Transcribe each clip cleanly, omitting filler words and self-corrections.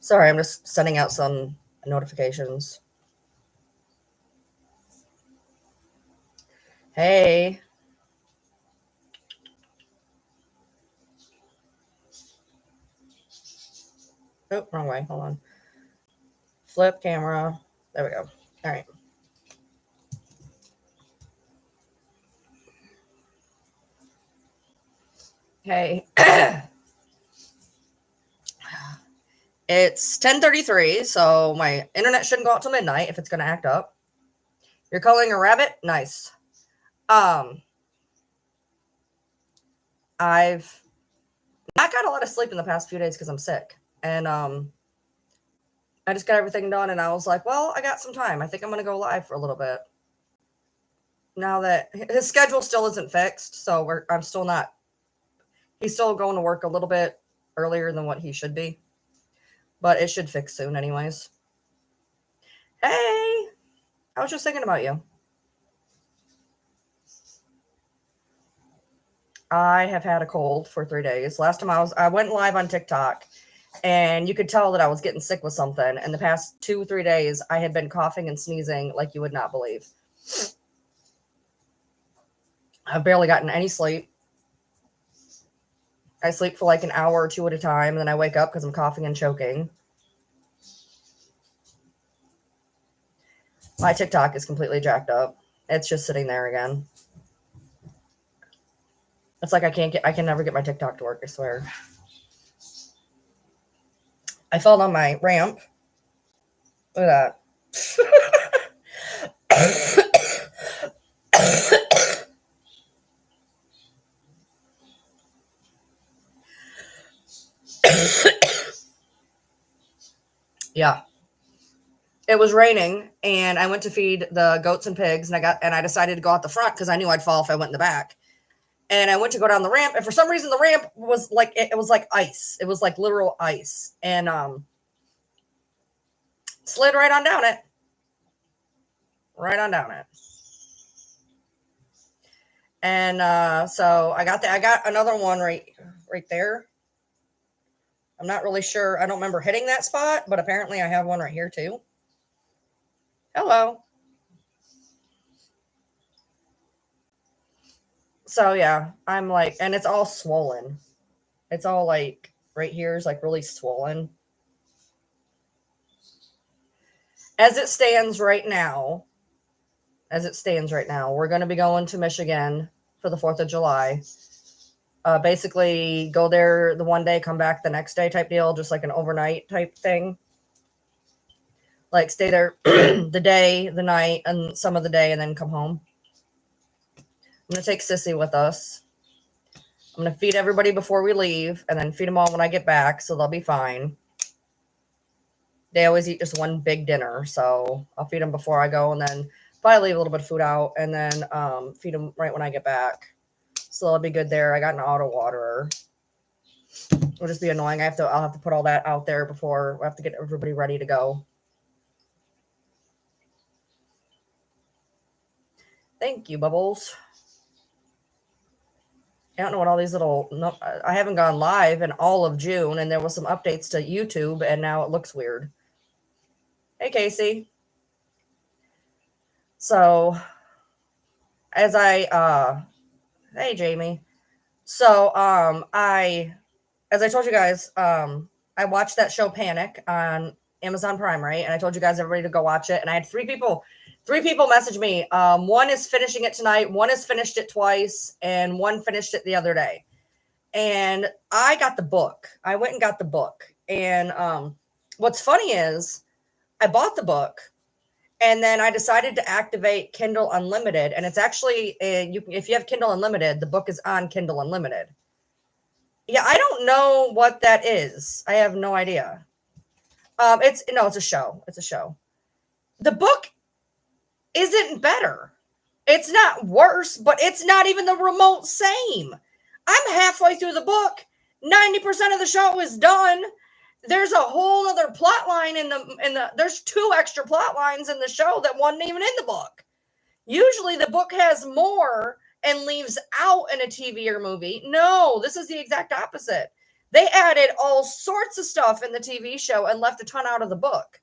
Sorry, I'm just sending out some notifications. Hey. Oh, wrong way. Hold on. Flip camera. There we go. All right. Hey. It's 10:33, so my internet shouldn't go out till midnight if it's going to act up. You're calling a rabbit? Nice. I've not got a lot of sleep in the past few days because I'm sick. And I just got everything done and I was like, well, I got some time. I think I'm going to go live for a little bit. Now that his schedule still isn't fixed, so I'm still not. He's still going to work a little bit earlier than what he should be, but it should fix soon anyways. Hey, I was just thinking about you. I have had a cold for 3 days. Last time I went live on TikTok and you could tell that I was getting sick with something. And the past 2-3 days, I had been coughing and sneezing like you would not believe. I've barely gotten any sleep. I sleep for like an hour or two at a time, and then I wake up because I'm coughing and choking. My TikTok is completely jacked up. It's just sitting there again. It's like I can never get my TikTok to work, I swear. I fell on my ramp. Look at that. Yeah. It was raining and I went to feed the goats and pigs and I decided to go out the front because I knew I'd fall if I went in the back. And I went to go down the ramp and for some reason the ramp was like it was like ice. It was like literal ice. And slid right on down it. Right on down it. And so I got another one right there. I'm not really sure. I don't remember hitting that spot, but apparently I have one right here too. Hello. So yeah, I'm like, and it's all swollen. It's all like right here is like really swollen. As it stands right now, we're going to be going to Michigan for the 4th of July. Basically go there the one day, come back the next day type deal, just like an overnight type thing. Like stay there the day, the night, and some of the day, and then come home. I'm going to take Sissy with us. I'm going to feed everybody before we leave and then feed them all when I get back, so they'll be fine. They always eat just one big dinner, so I'll feed them before I go and then probably leave a little bit of food out and then feed them right when I get back. So they'll be good there. I got an auto waterer. It'll just be annoying. I'll have to put all that out there before I have to get everybody ready to go. Thank you, Bubbles. I don't know what all these I haven't gone live in all of June, and there was some updates to YouTube, and now it looks weird. Hey, Casey. So, hey, Jamie. So, as I told you guys, I watched that show Panic on Amazon Prime, right? And I told you guys everybody to go watch it. And I had three people message me. One is finishing it tonight. One has finished it twice. And one finished it the other day. And I got the book. I went and got the book. And what's funny is I bought the book. And then I decided to activate Kindle Unlimited. And it's actually, if you have Kindle Unlimited, the book is on Kindle Unlimited. Yeah, I don't know what that is. I have no idea. It's a show. It's a show. The book isn't better. It's not worse, but it's not even the remote same. I'm halfway through the book. 90% of the show is done. There's a whole other plot line there's 2 extra plot lines in the show that wasn't even in the book. Usually the book has more and leaves out in a TV or movie. No, this is the exact opposite. They added all sorts of stuff in the TV show and left a ton out of the book.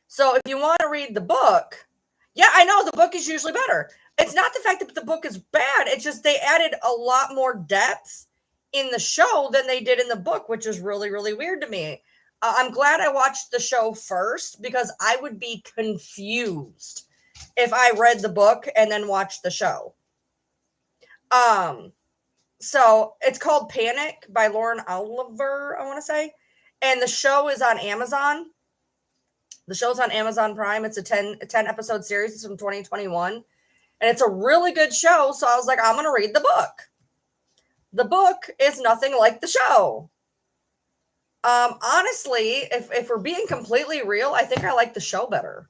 So if you want to read the book, yeah, I know the book is usually better. It's not the fact that the book is bad. It's just they added a lot more depth in the show than they did in the book, which is really, really weird to me. I'm glad I watched the show first because I would be confused if I read the book and then watched the show. So it's called Panic by Lauren Oliver, I want to say. And the show is on Amazon. The show's on Amazon Prime. It's a 10 episode series. It's from 2021. And it's a really good show. So I was like, I'm going to read the book. The book is nothing like the show. Honestly, if we're being completely real, I think I like the show better.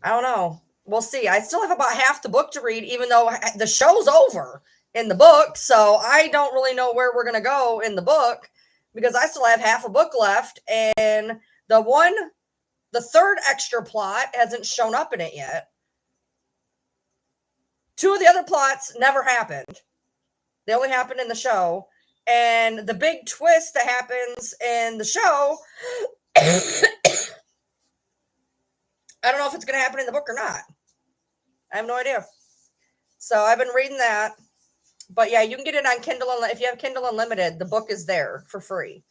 I don't know. We'll see. I still have about half the book to read, even though the show's over in the book. So I don't really know where we're going to go in the book because I still have half a book left. And the third extra plot hasn't shown up in it yet. Two of the other plots never happened. They only happened in the show. And the big twist that happens in the show, I don't know if it's going to happen in the book or not. I have no idea. So I've been reading that. But yeah, you can get it on Kindle. If you have Kindle Unlimited, the book is there for free.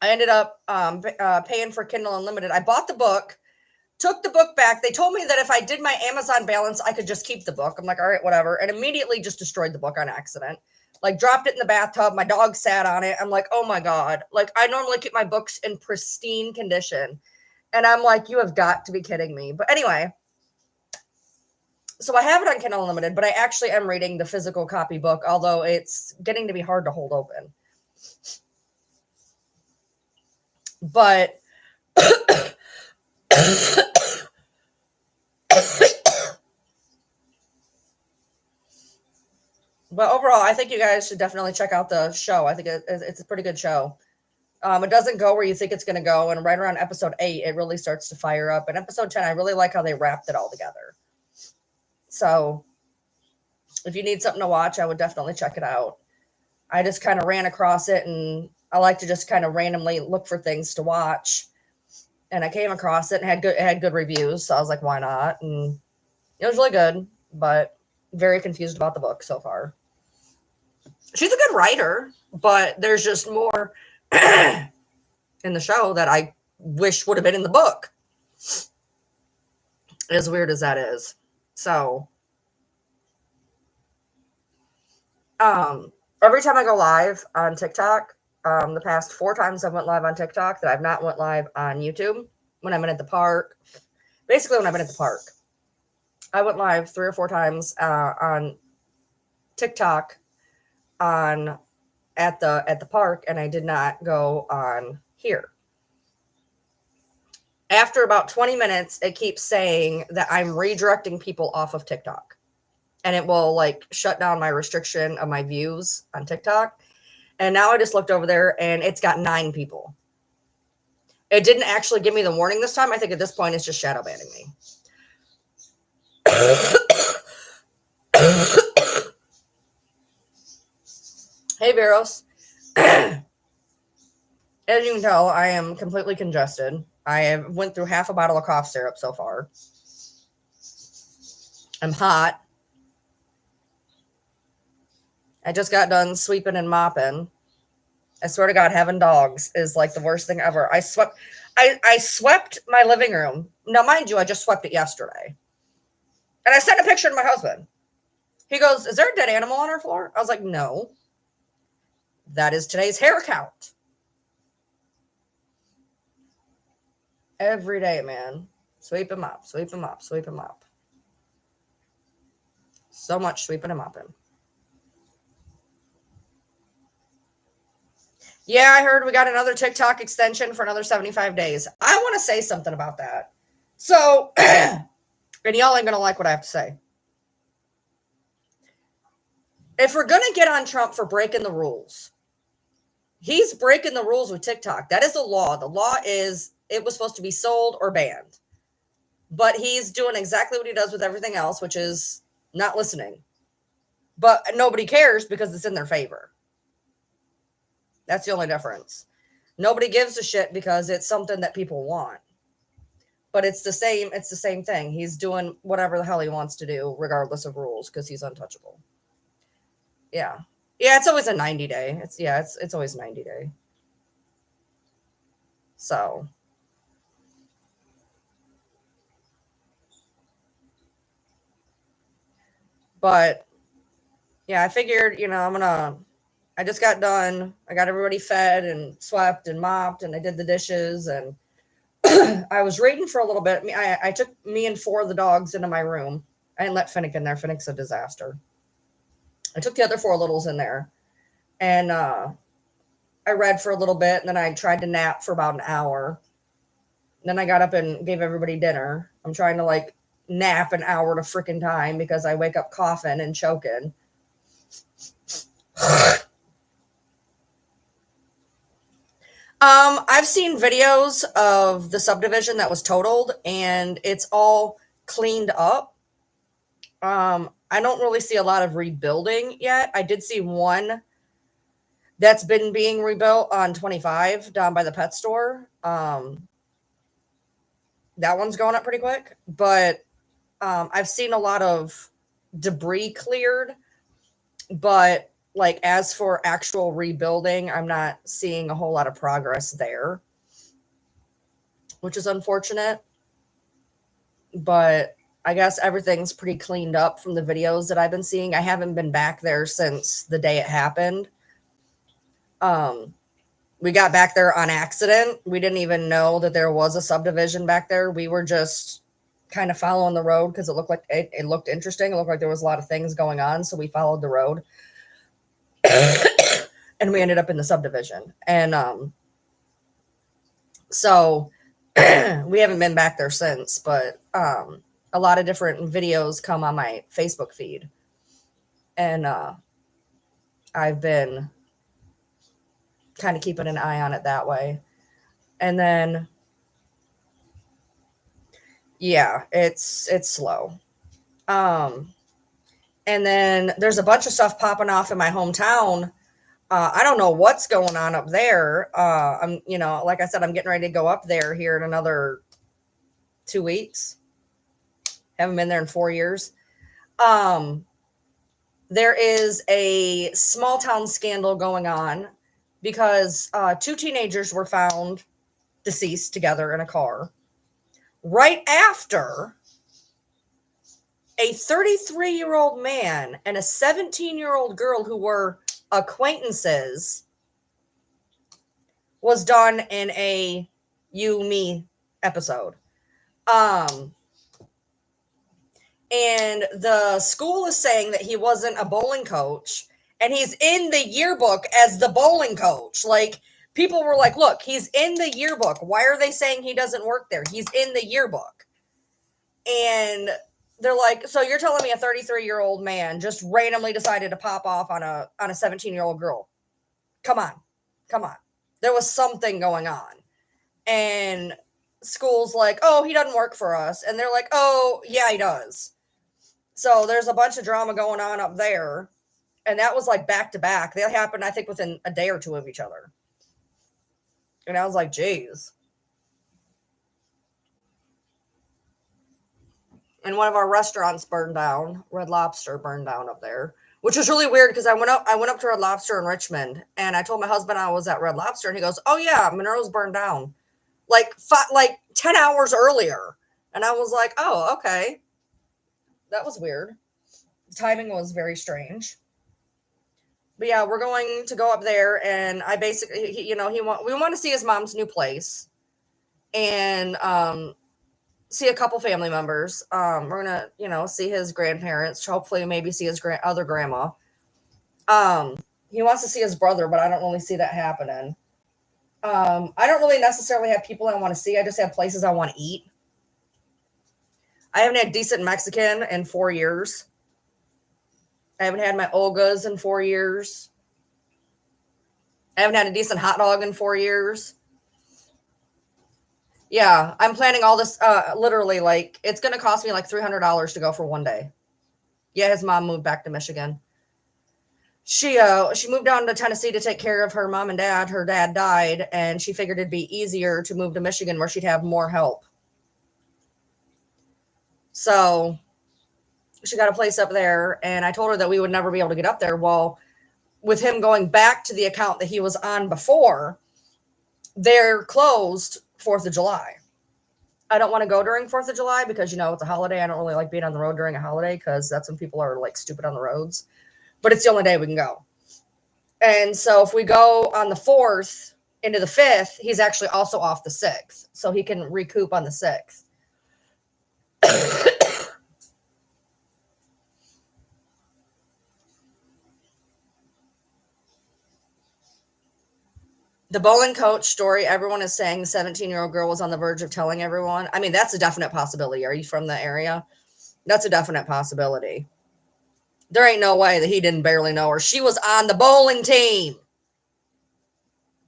I ended up paying for Kindle Unlimited. I bought the book, took the book back. They told me that if I did my Amazon balance, I could just keep the book. I'm like, all right, whatever. And immediately just destroyed the book on accident. Like dropped it in the bathtub. My dog sat on it. I'm like, oh my God. Like I normally keep my books in pristine condition. And I'm like, you have got to be kidding me. But anyway, so I have it on Kindle Unlimited, but I actually am reading the physical copy book, although it's getting to be hard to hold open. But but overall, I think you guys should definitely check out the show. I think it's a pretty good show. It doesn't go where you think it's going to go. And right around episode 8, it really starts to fire up. And episode 10, I really like how they wrapped it all together. So if you need something to watch, I would definitely check it out. I just kind of ran across it, and I like to just kind of randomly look for things to watch. And I came across it and it had good reviews. So I was like, why not? And it was really good, but very confused about the book so far. She's a good writer, but there's just more in the show that I wish would have been in the book. As weird as that is. So, every time I go live on TikTok, the past 4 times I went live on TikTok that I've not went live on YouTube, when I've been at the park, basically when I've been at the park, I went live 3 or 4 times on TikTok at the park, and I did not go on here. After about 20 minutes, it keeps saying that I'm redirecting people off of TikTok, and it will like shut down my restriction of my views on TikTok. And now I just looked over there and it's got 9 people. It didn't actually give me the warning this time. I think at this point it's just shadow banning me. Hey, Veros. As you can tell, I am completely congested. I have went through half a bottle of cough syrup so far. I'm hot. I just got done sweeping and mopping. I swear to God, having dogs is like the worst thing ever. I swept my living room. Now, mind you, I just swept it yesterday. And I sent a picture to my husband. He goes, is there a dead animal on our floor? I was like, no. That is today's hair count. Every day, man. Sweep him up, sweep him up, sweep him up. So much sweeping and mopping. Yeah, I heard we got another TikTok extension for another 75 days. I want to say something about that. So, and y'all ain't going to like what I have to say. If we're going to get on Trump for breaking the rules, he's breaking the rules with TikTok. That is the law. The law is it was supposed to be sold or banned. But he's doing exactly what he does with everything else, which is not listening. but nobody cares because it's in their favor. That's the only difference. Nobody gives a shit because it's something that people want. But it's the same thing. He's doing whatever the hell he wants to do, regardless of rules, because he's untouchable. Yeah. Yeah, it's always a 90 day. It's always 90 day. So but yeah, I figured, I just got done. I got everybody fed and swept and mopped and I did the dishes and I was reading for a little bit. I took me and 4 of the dogs into my room. I didn't let Finnick in there. Finnick's a disaster. I took the other 4 littles in there and I read for a little bit and then I tried to nap for about an hour. And then I got up and gave everybody dinner. I'm trying to like nap an hour at a freaking time because I wake up coughing and choking. I've seen videos of the subdivision that was totaled and it's all cleaned up. I don't really see a lot of rebuilding yet. I did see one that's been being rebuilt on 25 down by the pet store. That one's going up pretty quick, but I've seen a lot of debris cleared, but like as for actual rebuilding, I'm not seeing a whole lot of progress there, which is unfortunate. But I guess everything's pretty cleaned up from the videos that I've been seeing. I haven't been back there since the day it happened. We got back there on accident. We didn't even know that there was a subdivision back there. We were just kind of following the road because it looked like it looked interesting. It looked like there was a lot of things going on, so we followed the road. And we ended up in the subdivision. And so we haven't been back there since, but a lot of different videos come on my Facebook feed. And I've been kind of keeping an eye on it that way. And then yeah, it's slow. And then there's a bunch of stuff popping off in my hometown. I don't know what's going on up there. I'm, like I said, I'm getting ready to go up there here in another 2 weeks. Haven't been there in 4 years. There is a small town scandal going on because 2 teenagers were found deceased together in a car right after a 33-year-old man and a 17-year-old girl who were acquaintances was done in a you me episode. And the school is saying that he wasn't a bowling coach and he's in the yearbook as the bowling coach. Like, people were like, look, he's in the yearbook. Why are they saying he doesn't work there? He's in the yearbook. And they're like, so you're telling me a 33-year-old man just randomly decided to pop off on a 17-year-old girl? Come on. There was something going on. And school's like, oh, he doesn't work for us. And they're like, oh, yeah, he does. So there's a bunch of drama going on up there. And that was like back to back. They happened, I think, within a day or two of each other. And I was like, geez. And one of our restaurants burned down. Red Lobster burned down up there, which was really weird because I went up to Red Lobster in Richmond and I told my husband I was at Red Lobster and he goes, oh yeah, Monroe's burned down like 10 hours earlier. And I was like, oh, okay. That was weird. The timing was very strange. But yeah, we're going to go up there and I basically, we want to see his mom's new place and, see a couple family members. We're gonna, see his grandparents. Hopefully, maybe see his other grandma. He wants to see his brother, but I don't really see that happening. I don't really necessarily have people I want to see. I just have places I want to eat. I haven't had decent Mexican in 4 years. I haven't had my Olgas in 4 years. I haven't had a decent hot dog in 4 years. Yeah, I'm planning all this, literally, like, it's going to cost me like $300 to go for one day. Yeah, his mom moved back to Michigan. She moved down to Tennessee to take care of her mom and dad. Her dad died, and she figured it'd be easier to move to Michigan where she'd have more help. So she got a place up there, and I told her that we would never be able to get up there. Well, with him going back to the account that he was on before, they're closed 4th of July. I don't want to go during 4th of July because, you know, it's a holiday. I don't really like being on the road during a holiday because that's when people are like stupid on the roads. But it's the only day we can go. And so if we go on the 4th into the 5th, he's actually also off the 6th. So he can recoup on the 6th. The bowling coach story, everyone is saying the 17-year-old girl was on the verge of telling everyone. I mean, that's a definite possibility. Are you from the area? That's a definite possibility. There ain't no way that he didn't barely know her. She was on the bowling team.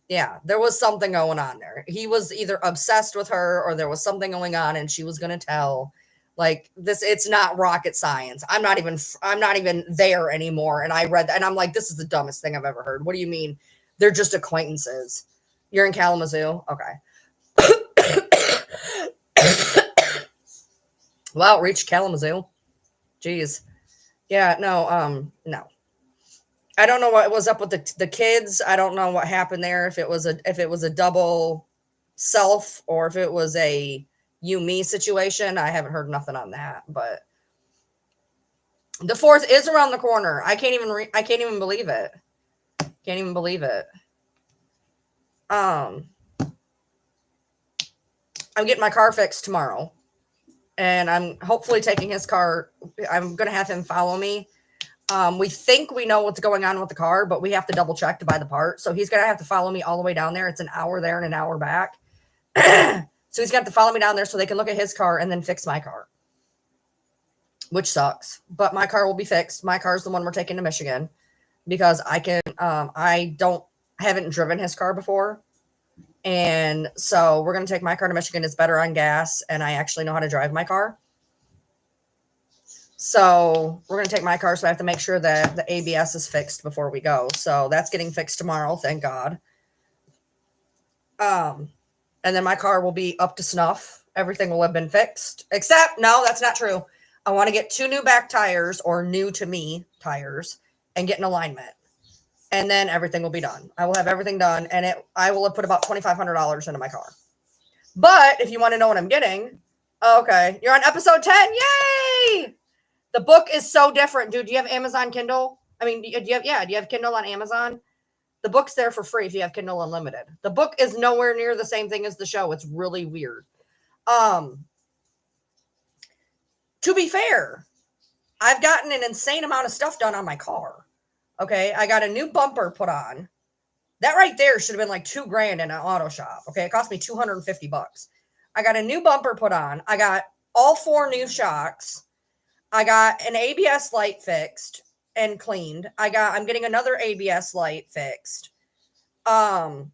Yeah, there was something going on there. He was either obsessed with her or there was something going on and she was going to tell. Like this, it's not rocket science. I'm not even there anymore. And I read that and I'm like, this is the dumbest thing I've ever heard. What do you mean? They're just acquaintances. You're in Kalamazoo? Okay. Well, reach Kalamazoo. Jeez. Yeah, no. I don't know what was up with the kids. I don't know what happened there. If it was a double self or if it was a you me situation. I haven't heard nothing on that. But the 4th is around the corner. I can't even believe it. Can't even believe it. I'm getting my car fixed tomorrow, and I'm hopefully taking his car. I'm gonna have him follow me. We think we know what's going on with the car, but we have to double check to buy the part. So he's gonna have to follow me all the way down there. It's an hour there and an hour back. So he's got to follow me down there so they can look at his car and then fix my car, which sucks. But my car will be fixed. My car is the one we're taking to Michigan because I haven't driven his car before. And so we're going to take my car to Michigan. It's better on gas. And I actually know how to drive my car. So we're going to take my car. So I have to make sure that the ABS is fixed before we go. So that's getting fixed tomorrow. Thank God. And then my car will be up to snuff. Everything will have been fixed. Except, no, that's not true. I want to get 2 new back tires or new to me tires and get an alignment. And then everything will be done. I will have everything done. And I will have put about $2,500 into my car. But if you want to know what I'm getting, okay, you're on episode 10. Yay! The book is so different, dude. Do you have Amazon Kindle? I mean, do you have Kindle on Amazon? The book's there for free if you have Kindle Unlimited. The book is nowhere near the same thing as the show. It's really weird. To be fair, I've gotten an insane amount of stuff done on my car. Okay, I got a new bumper put on. That right there should have been like $2,000 in an auto shop. Okay, it cost me $250. I got a new bumper put on. I got all 4 new shocks. I got an ABS light fixed and cleaned. I'm getting another ABS light fixed. I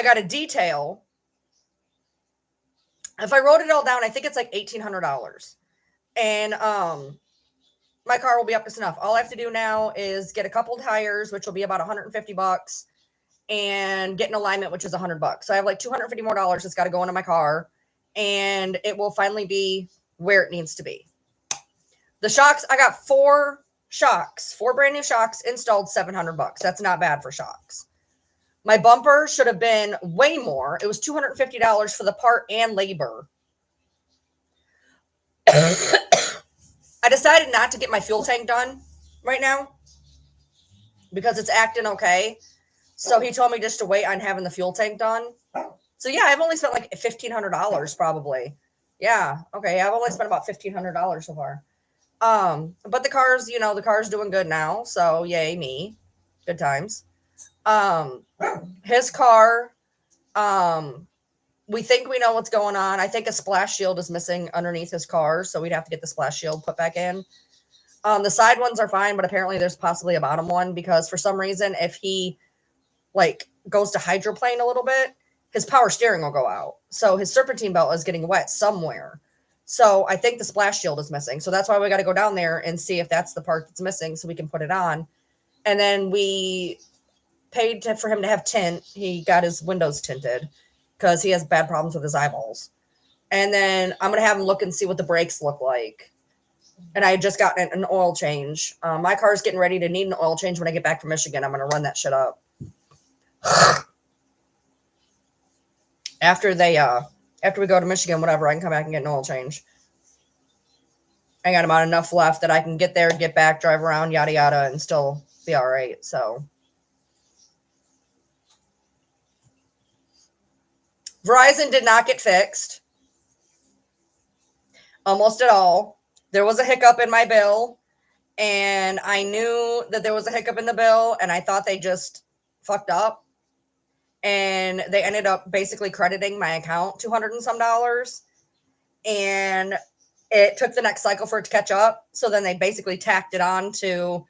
got a detail. If I wrote it all down, I think it's like $1,800. And my car will be up to snuff. All I have to do now is get a couple tires, which will be about $150, and get an alignment, which is $100. So I have like $250 more that's got to go into my car, and it will finally be where it needs to be. The shocks, I got 4 brand new shocks installed, $700. That's not bad for shocks. My bumper should have been way more. It was $250 for the part and labor. I decided not to get my fuel tank done right now because it's acting okay. So he told me just to wait on having the fuel tank done. So yeah, I've only spent like $1,500 probably. Yeah. Okay. I've only spent about $1,500 so far. But the car's doing good now. So yay me. Good times. His car, we think we know what's going on. I think a splash shield is missing underneath his car. So we'd have to get the splash shield put back in. The side ones are fine, but apparently there's possibly a bottom one because for some reason, if he like goes to hydroplane a little bit, his power steering will go out. So his serpentine belt is getting wet somewhere. So I think the splash shield is missing. So that's why we got to go down there and see if that's the part that's missing so we can put it on. And then we paid for him to have tint. He got his windows tinted because he has bad problems with his eyeballs. And then I'm going to have him look and see what the brakes look like. And I had just gotten an oil change. My car's getting ready to need an oil change when I get back from Michigan. I'm going to run that shit up. After we go to Michigan, whatever, I can come back and get an oil change. I got about enough left that I can get there, get back, drive around, yada, yada, and still be all right. So Verizon did not get fixed. Almost at all. There was a hiccup in my bill, and I knew that there was a hiccup in the bill, and I thought they just fucked up. And they ended up basically crediting my account $200 and some, and it took the next cycle for it to catch up. So then they basically tacked it on to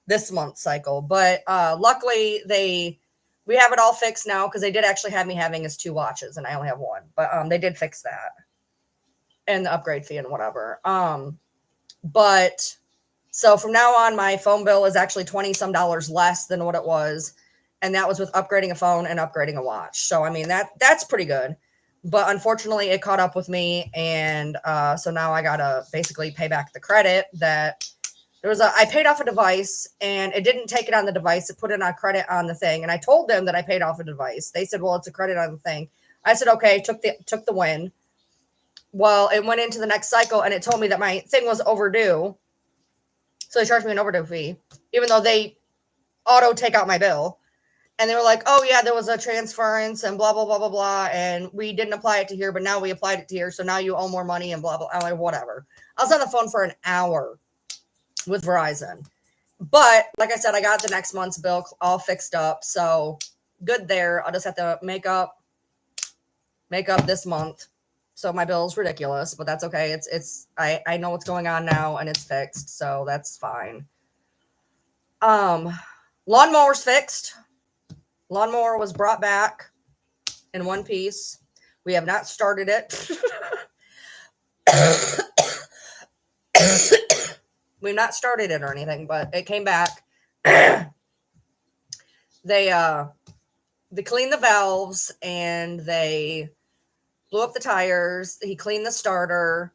this month's cycle. But luckily we have it all fixed now, because they did actually have me having his 2 watches and I only have 1. But they did fix that, and the upgrade fee and whatever. But so from now on, my phone bill is actually $20 some less than what it was. And that was with upgrading a phone and upgrading a watch. So, I mean, that's pretty good. But unfortunately, it caught up with me. And so now I got to basically pay back the credit that I paid off a device, and it didn't take it on the device. It put it on credit on the thing. And I told them that I paid off a device. They said, well, it's a credit on the thing. I said, okay, took the win. Well, it went into the next cycle, and it told me that my thing was overdue. So they charged me an overdue fee, even though they auto take out my bill. And they were like, oh, yeah, there was a transference and blah, blah, blah, blah, blah. And we didn't apply it to here, but now we applied it to here. So now you owe more money and blah, blah. I'm like, whatever. I was on the phone for an hour with Verizon. But like I said, I got the next month's bill all fixed up. So good there. I'll just have to make up this month. So my bill is ridiculous, but that's okay. I know what's going on now, and it's fixed. So that's fine. Lawnmower's fixed. Lawnmower was brought back in one piece. We have not started it. We've not started it or anything, but it came back. They cleaned the valves, and they blew up the tires. He cleaned the starter.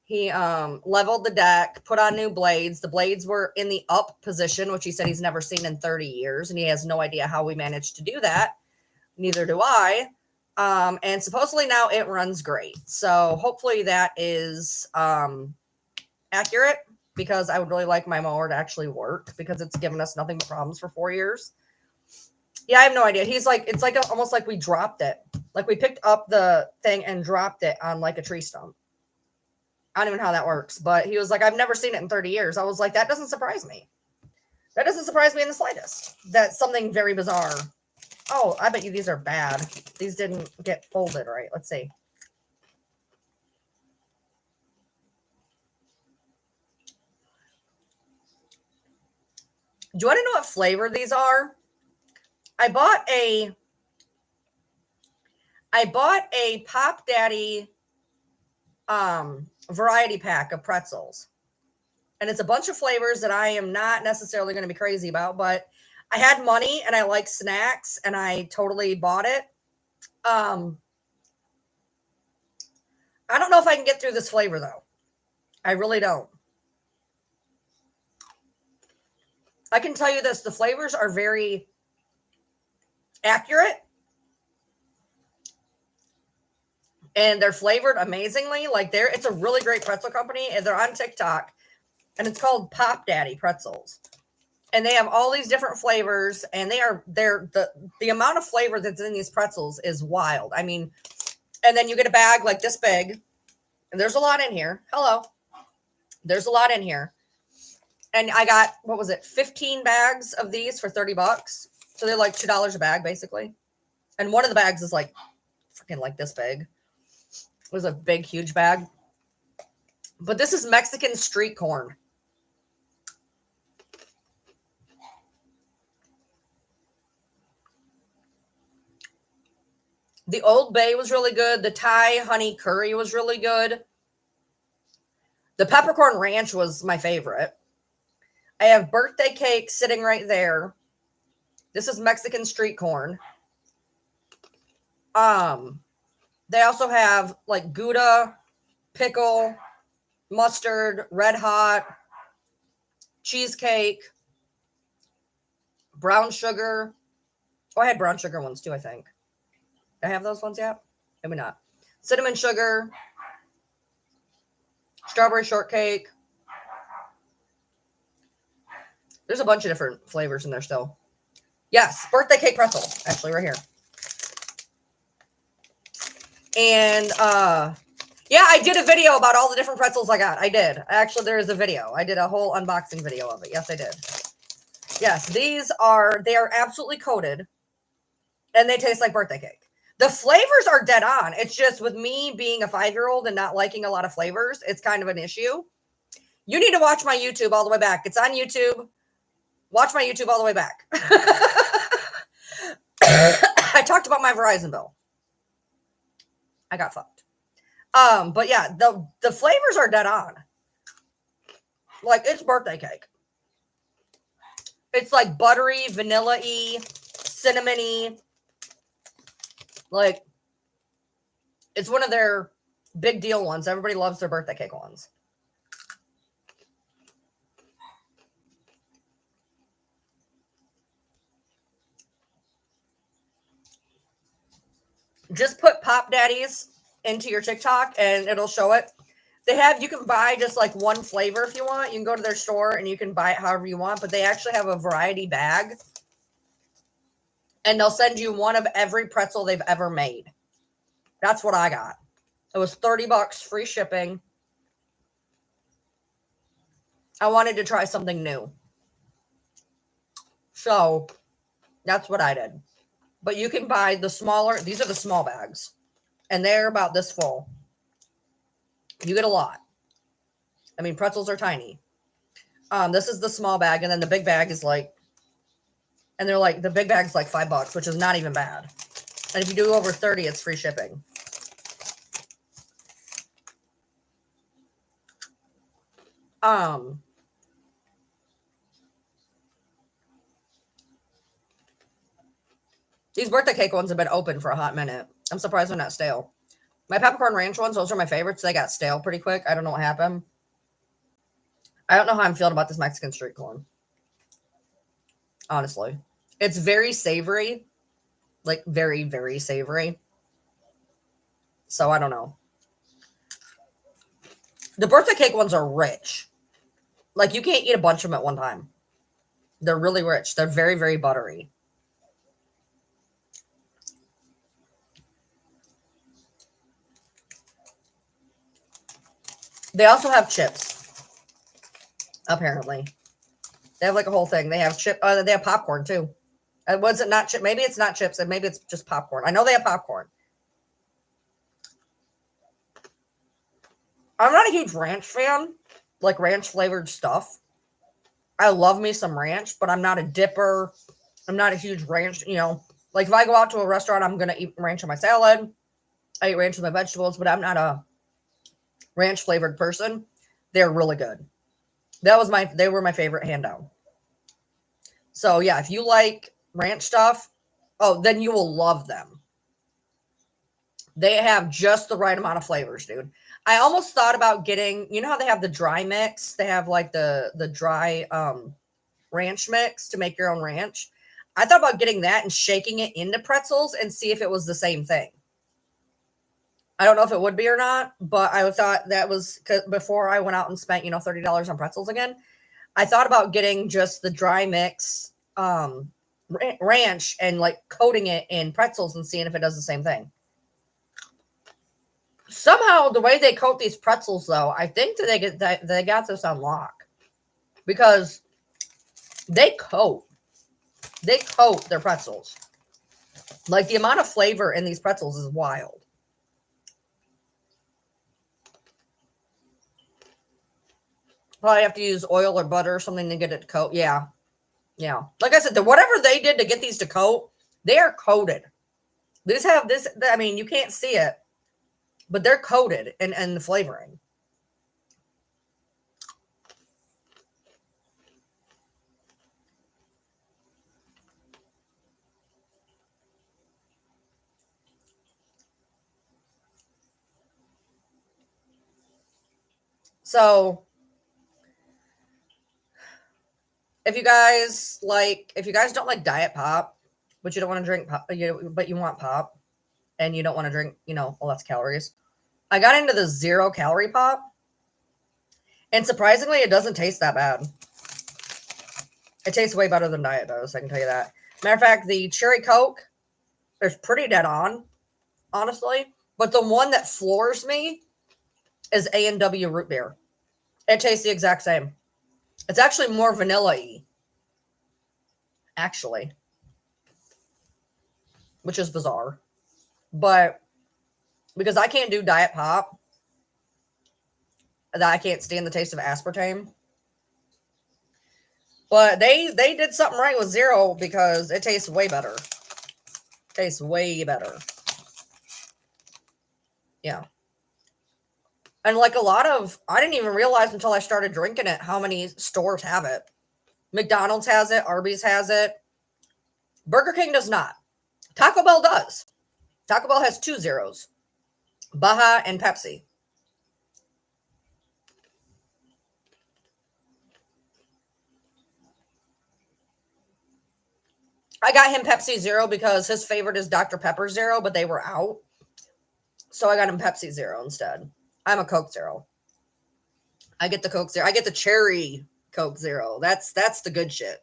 He leveled the deck, put on new blades. The blades were in the up position, which he said he's never seen in 30 years. And he has no idea how we managed to do that. Neither do I. And supposedly now it runs great. So hopefully that is accurate, because I would really like my mower to actually work, because it's given us nothing but problems for 4 years. Yeah, I have no idea. He's like, it's like almost like we dropped it. Like we picked up the thing and dropped it on like a tree stump. I don't even know how that works, but he was like, I've never seen it in 30 years. I was like, that doesn't surprise me. That doesn't surprise me in the slightest. That's something very bizarre. Oh, I bet you these are bad. These didn't get folded right. Let's see. Do you want to know what flavor these are? I bought a Pop Daddy variety pack of pretzels, and it's a bunch of flavors that I am not necessarily going to be crazy about, but I had money and I like snacks, and I totally bought it. I don't know if I can get through this flavor though. I really don't. I can tell you this, the flavors are very accurate, and they're flavored amazingly. Like it's a really great pretzel company, and they're on TikTok, and it's called Pop Daddy Pretzels. And they have all these different flavors, and they're the amount of flavor that's in these pretzels is wild. I mean, and then you get a bag like this big, and there's a lot in here. Hello. There's a lot in here. And I got, what was it, 15 bags of these for $30. So they're like $2 a bag, basically. And one of the bags is like freaking like this big. It was a big, huge bag. But this is Mexican street corn. The Old Bay was really good. The Thai honey curry was really good. The peppercorn ranch was my favorite. I have birthday cake sitting right there. This is Mexican street corn. They also have like Gouda, pickle, mustard, red hot, cheesecake, brown sugar. Oh, I had brown sugar ones too, I think. Do I have those ones yet? Maybe not. Cinnamon sugar, strawberry shortcake. There's a bunch of different flavors in there still. Yes, birthday cake pretzel, actually, right here. And yeah, I did a video about all the different pretzels I got. I did. Actually, there is a video. I did a whole unboxing video of it. Yes, I did. Yes, they are absolutely coated and they taste like birthday cake. The flavors are dead on. It's just with me being a 5-year-old and not liking a lot of flavors, it's kind of an issue. You need to watch my YouTube all the way back. It's on YouTube. Watch my YouTube all the way back. I talked about my Verizon bill. I got fucked. But yeah, the flavors are dead on. Like, it's birthday cake. It's like buttery, vanilla-y, cinnamony. Like, it's one of their big deal ones. Everybody loves their birthday cake ones. Just put Pop Daddies into your TikTok and it'll show it. You can buy just like one flavor if you want. You can go to their store and you can buy it however you want, but they actually have a variety bag. And they'll send you one of every pretzel they've ever made. That's what I got. It was $30, free shipping. I wanted to try something new. So that's what I did. But you can buy the smaller, these are the small bags. And they're about this full. You get a lot. I mean, pretzels are tiny. This is the small bag, and then the big bag is like, and they're like, the big bag's like $5, which is not even bad. And if you do over 30, it's free shipping. These birthday cake ones have been open for a hot minute. I'm surprised they're not stale. My peppercorn ranch ones, those are my favorites. They got stale pretty quick. I don't know what happened. I don't know how I'm feeling about this Mexican street corn. Honestly. It's very savory. Like, very, very savory. So, I don't know. The birthday cake ones are rich. Like, you can't eat a bunch of them at one time. They're really rich. They're very, very buttery. They also have chips, apparently. They have like a whole thing. They have they have popcorn too. Was it not chip? Maybe it's not chips, and maybe it's just popcorn. I know they have popcorn. I'm not a huge ranch fan, like ranch flavored stuff. I love me some ranch, but I'm not a dipper. I'm not a huge ranch, like if I go out to a restaurant, I'm going to eat ranch on my salad. I eat ranch with my vegetables, but I'm not a ranch flavored person. They're really good. They were my favorite hand down. So yeah, if you like ranch stuff, then you will love them. They have just the right amount of flavors, dude. I almost thought about getting, you know how they have the dry mix? They have like the dry ranch mix to make your own ranch. I thought about getting that and shaking it into pretzels and see if it was the same thing. I don't know if it would be or not, but I thought that was before I went out and spent, $30 on pretzels again. I thought about getting just the dry mix ranch and like coating it in pretzels and seeing if it does the same thing. Somehow the way they coat these pretzels, though, I think that they got this on lock because they coat their pretzels. Like the amount of flavor in these pretzels is wild. Probably have to use oil or butter or something to get it to coat. Yeah. Like I said, whatever they did to get these to coat, they are coated. These have this. I mean, you can't see it, but they're coated in the flavoring. So if you guys don't like diet pop, but you don't want to drink pop, but you want pop, and you don't want to drink, lots of calories, I got into the 0-calorie pop, and surprisingly, it doesn't taste that bad. It tastes way better than diet does, I can tell you that. Matter of fact, the cherry Coke is pretty dead on, honestly. But the one that floors me is A&W root beer. It tastes the exact same. It's actually more vanilla-y. Actually. Which is bizarre. But because I can't do diet pop, that I can't stand the taste of aspartame. But they did something right with 0 because it tastes way better. Tastes way better. Yeah. And like I didn't even realize until I started drinking it how many stores have it. McDonald's has it. Arby's has it. Burger King does not. Taco Bell does. Taco Bell has 2 zeros. Baja and Pepsi. I got him Pepsi Zero because his favorite is Dr. Pepper Zero, but they were out. So I got him Pepsi Zero instead. I'm a Coke Zero. I get the Coke Zero. I get the cherry Coke Zero. That's the good shit.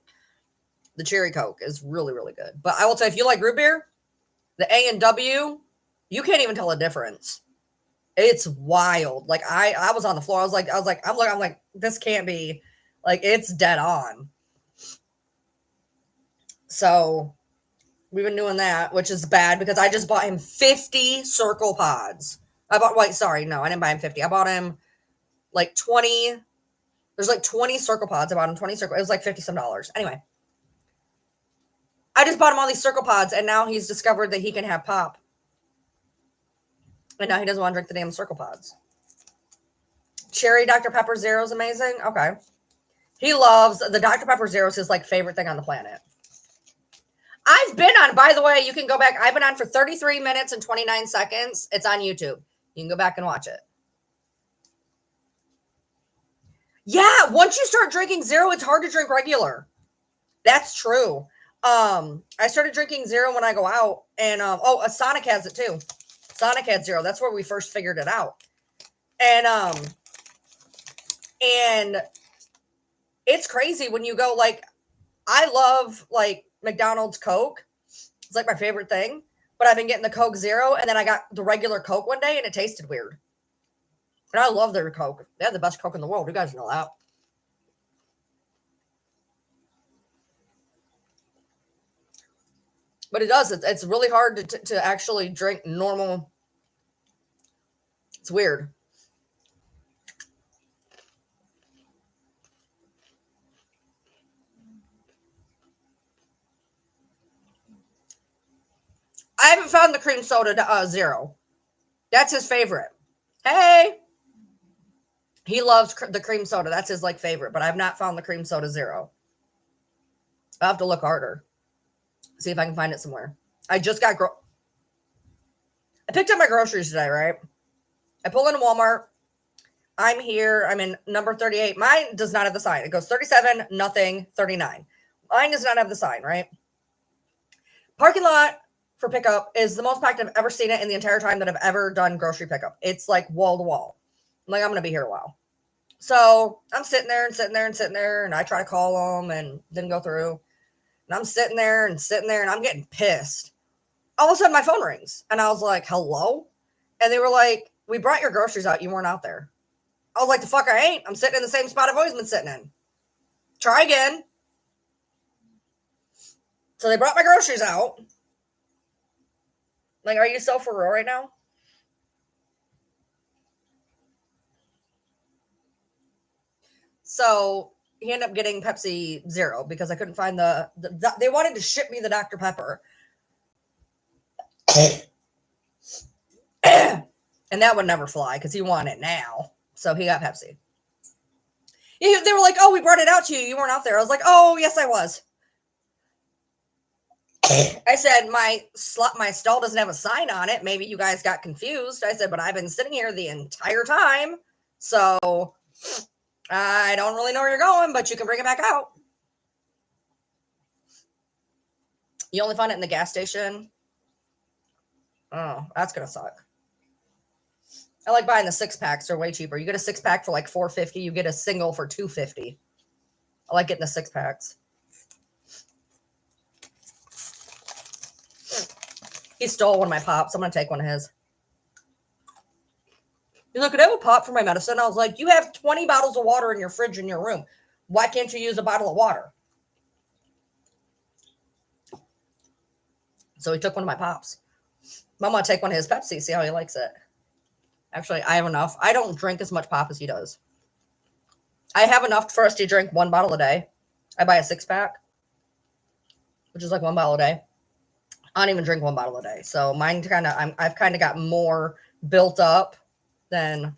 The cherry Coke is really, really good. But I will tell you, if you like root beer, the A&W, you can't even tell a difference. It's wild. Like I was on the floor. I'm like, this can't be. Like, it's dead on. So we've been doing that, which is bad because I just bought him 50 Circle Pods. I didn't buy him 50. I bought him like 20. There's like 20 Circle Pods. I bought him 20 Circle. It was like $50 some. Anyway, I just bought him all these Circle Pods, and now he's discovered that he can have pop. And now he doesn't want to drink the damn Circle Pods. Cherry Dr. Pepper Zero is amazing. Okay. He loves the Dr. Pepper Zero is his like favorite thing on the planet. I've been on, by the way, you can go back. I've been on for 33 minutes and 29 seconds. It's on YouTube. You can go back and watch it. Yeah, once you start drinking 0, it's hard to drink regular. That's true. I started drinking 0 when I go out, and Sonic has it too. Sonic had 0. That's where we first figured it out. And it's crazy when you go, like, I love like McDonald's Coke. It's like my favorite thing. But I've been getting the Coke Zero, and then I got the regular Coke one day, and it tasted weird. And I love their Coke. They have the best Coke in the world. You guys know that. But it does. It's really hard to actually drink normal. It's weird. I haven't found the cream soda 0. That's his favorite. Hey! He loves the cream soda. That's his like favorite. But I've not found the cream soda 0. I'll have to look harder. See if I can find it somewhere. I just got I picked up my groceries today, right? I pull into Walmart. I'm here. I'm in number 38. Mine does not have the sign. It goes 37, nothing, 39. Mine does not have the sign, right? Parking lot for pickup is the most packed I've ever seen it in the entire time that I've ever done grocery pickup. It's like wall to wall. I'm like, I'm going to be here a while. So I'm sitting there, and I try to call them and didn't go through. And I'm sitting there, and I'm getting pissed. All of a sudden, my phone rings. And I was like, hello? And they were like, we brought your groceries out. You weren't out there. I was like, the fuck I ain't. I'm sitting in the same spot I've always been sitting in. Try again. So they brought my groceries out. Like, are you so for real right now? So he ended up getting Pepsi Zero because I couldn't find they wanted to ship me the Dr. Pepper. And that would never fly because he wanted it now. So he got Pepsi. They were like, oh, we brought it out to you. You weren't out there. I was like, oh, yes, I was. I said, my stall doesn't have a sign on it. Maybe you guys got confused. I said, but I've been sitting here the entire time. So I don't really know where you're going, but you can bring it back out. You only find it in the gas station. Oh, that's gonna suck. I like buying the 6-packs. They're way cheaper. You get a 6-pack for like $4.50. You get a single for $2.50. I like getting the 6-packs. He stole one of my pops. I'm gonna take one of his. He's like, could I have a pop for my medicine? I was like, you have 20 bottles of water in your fridge in your room. Why can't you use a bottle of water? So he took one of my pops. I'm gonna take one of his Pepsi, see how he likes it. Actually, I have enough. I don't drink as much pop as he does. I have enough for us to drink 1 bottle a day. I buy a 6-pack, which is like 1 bottle a day. I don't even drink 1 bottle a day. So mine I've kind of got more built up than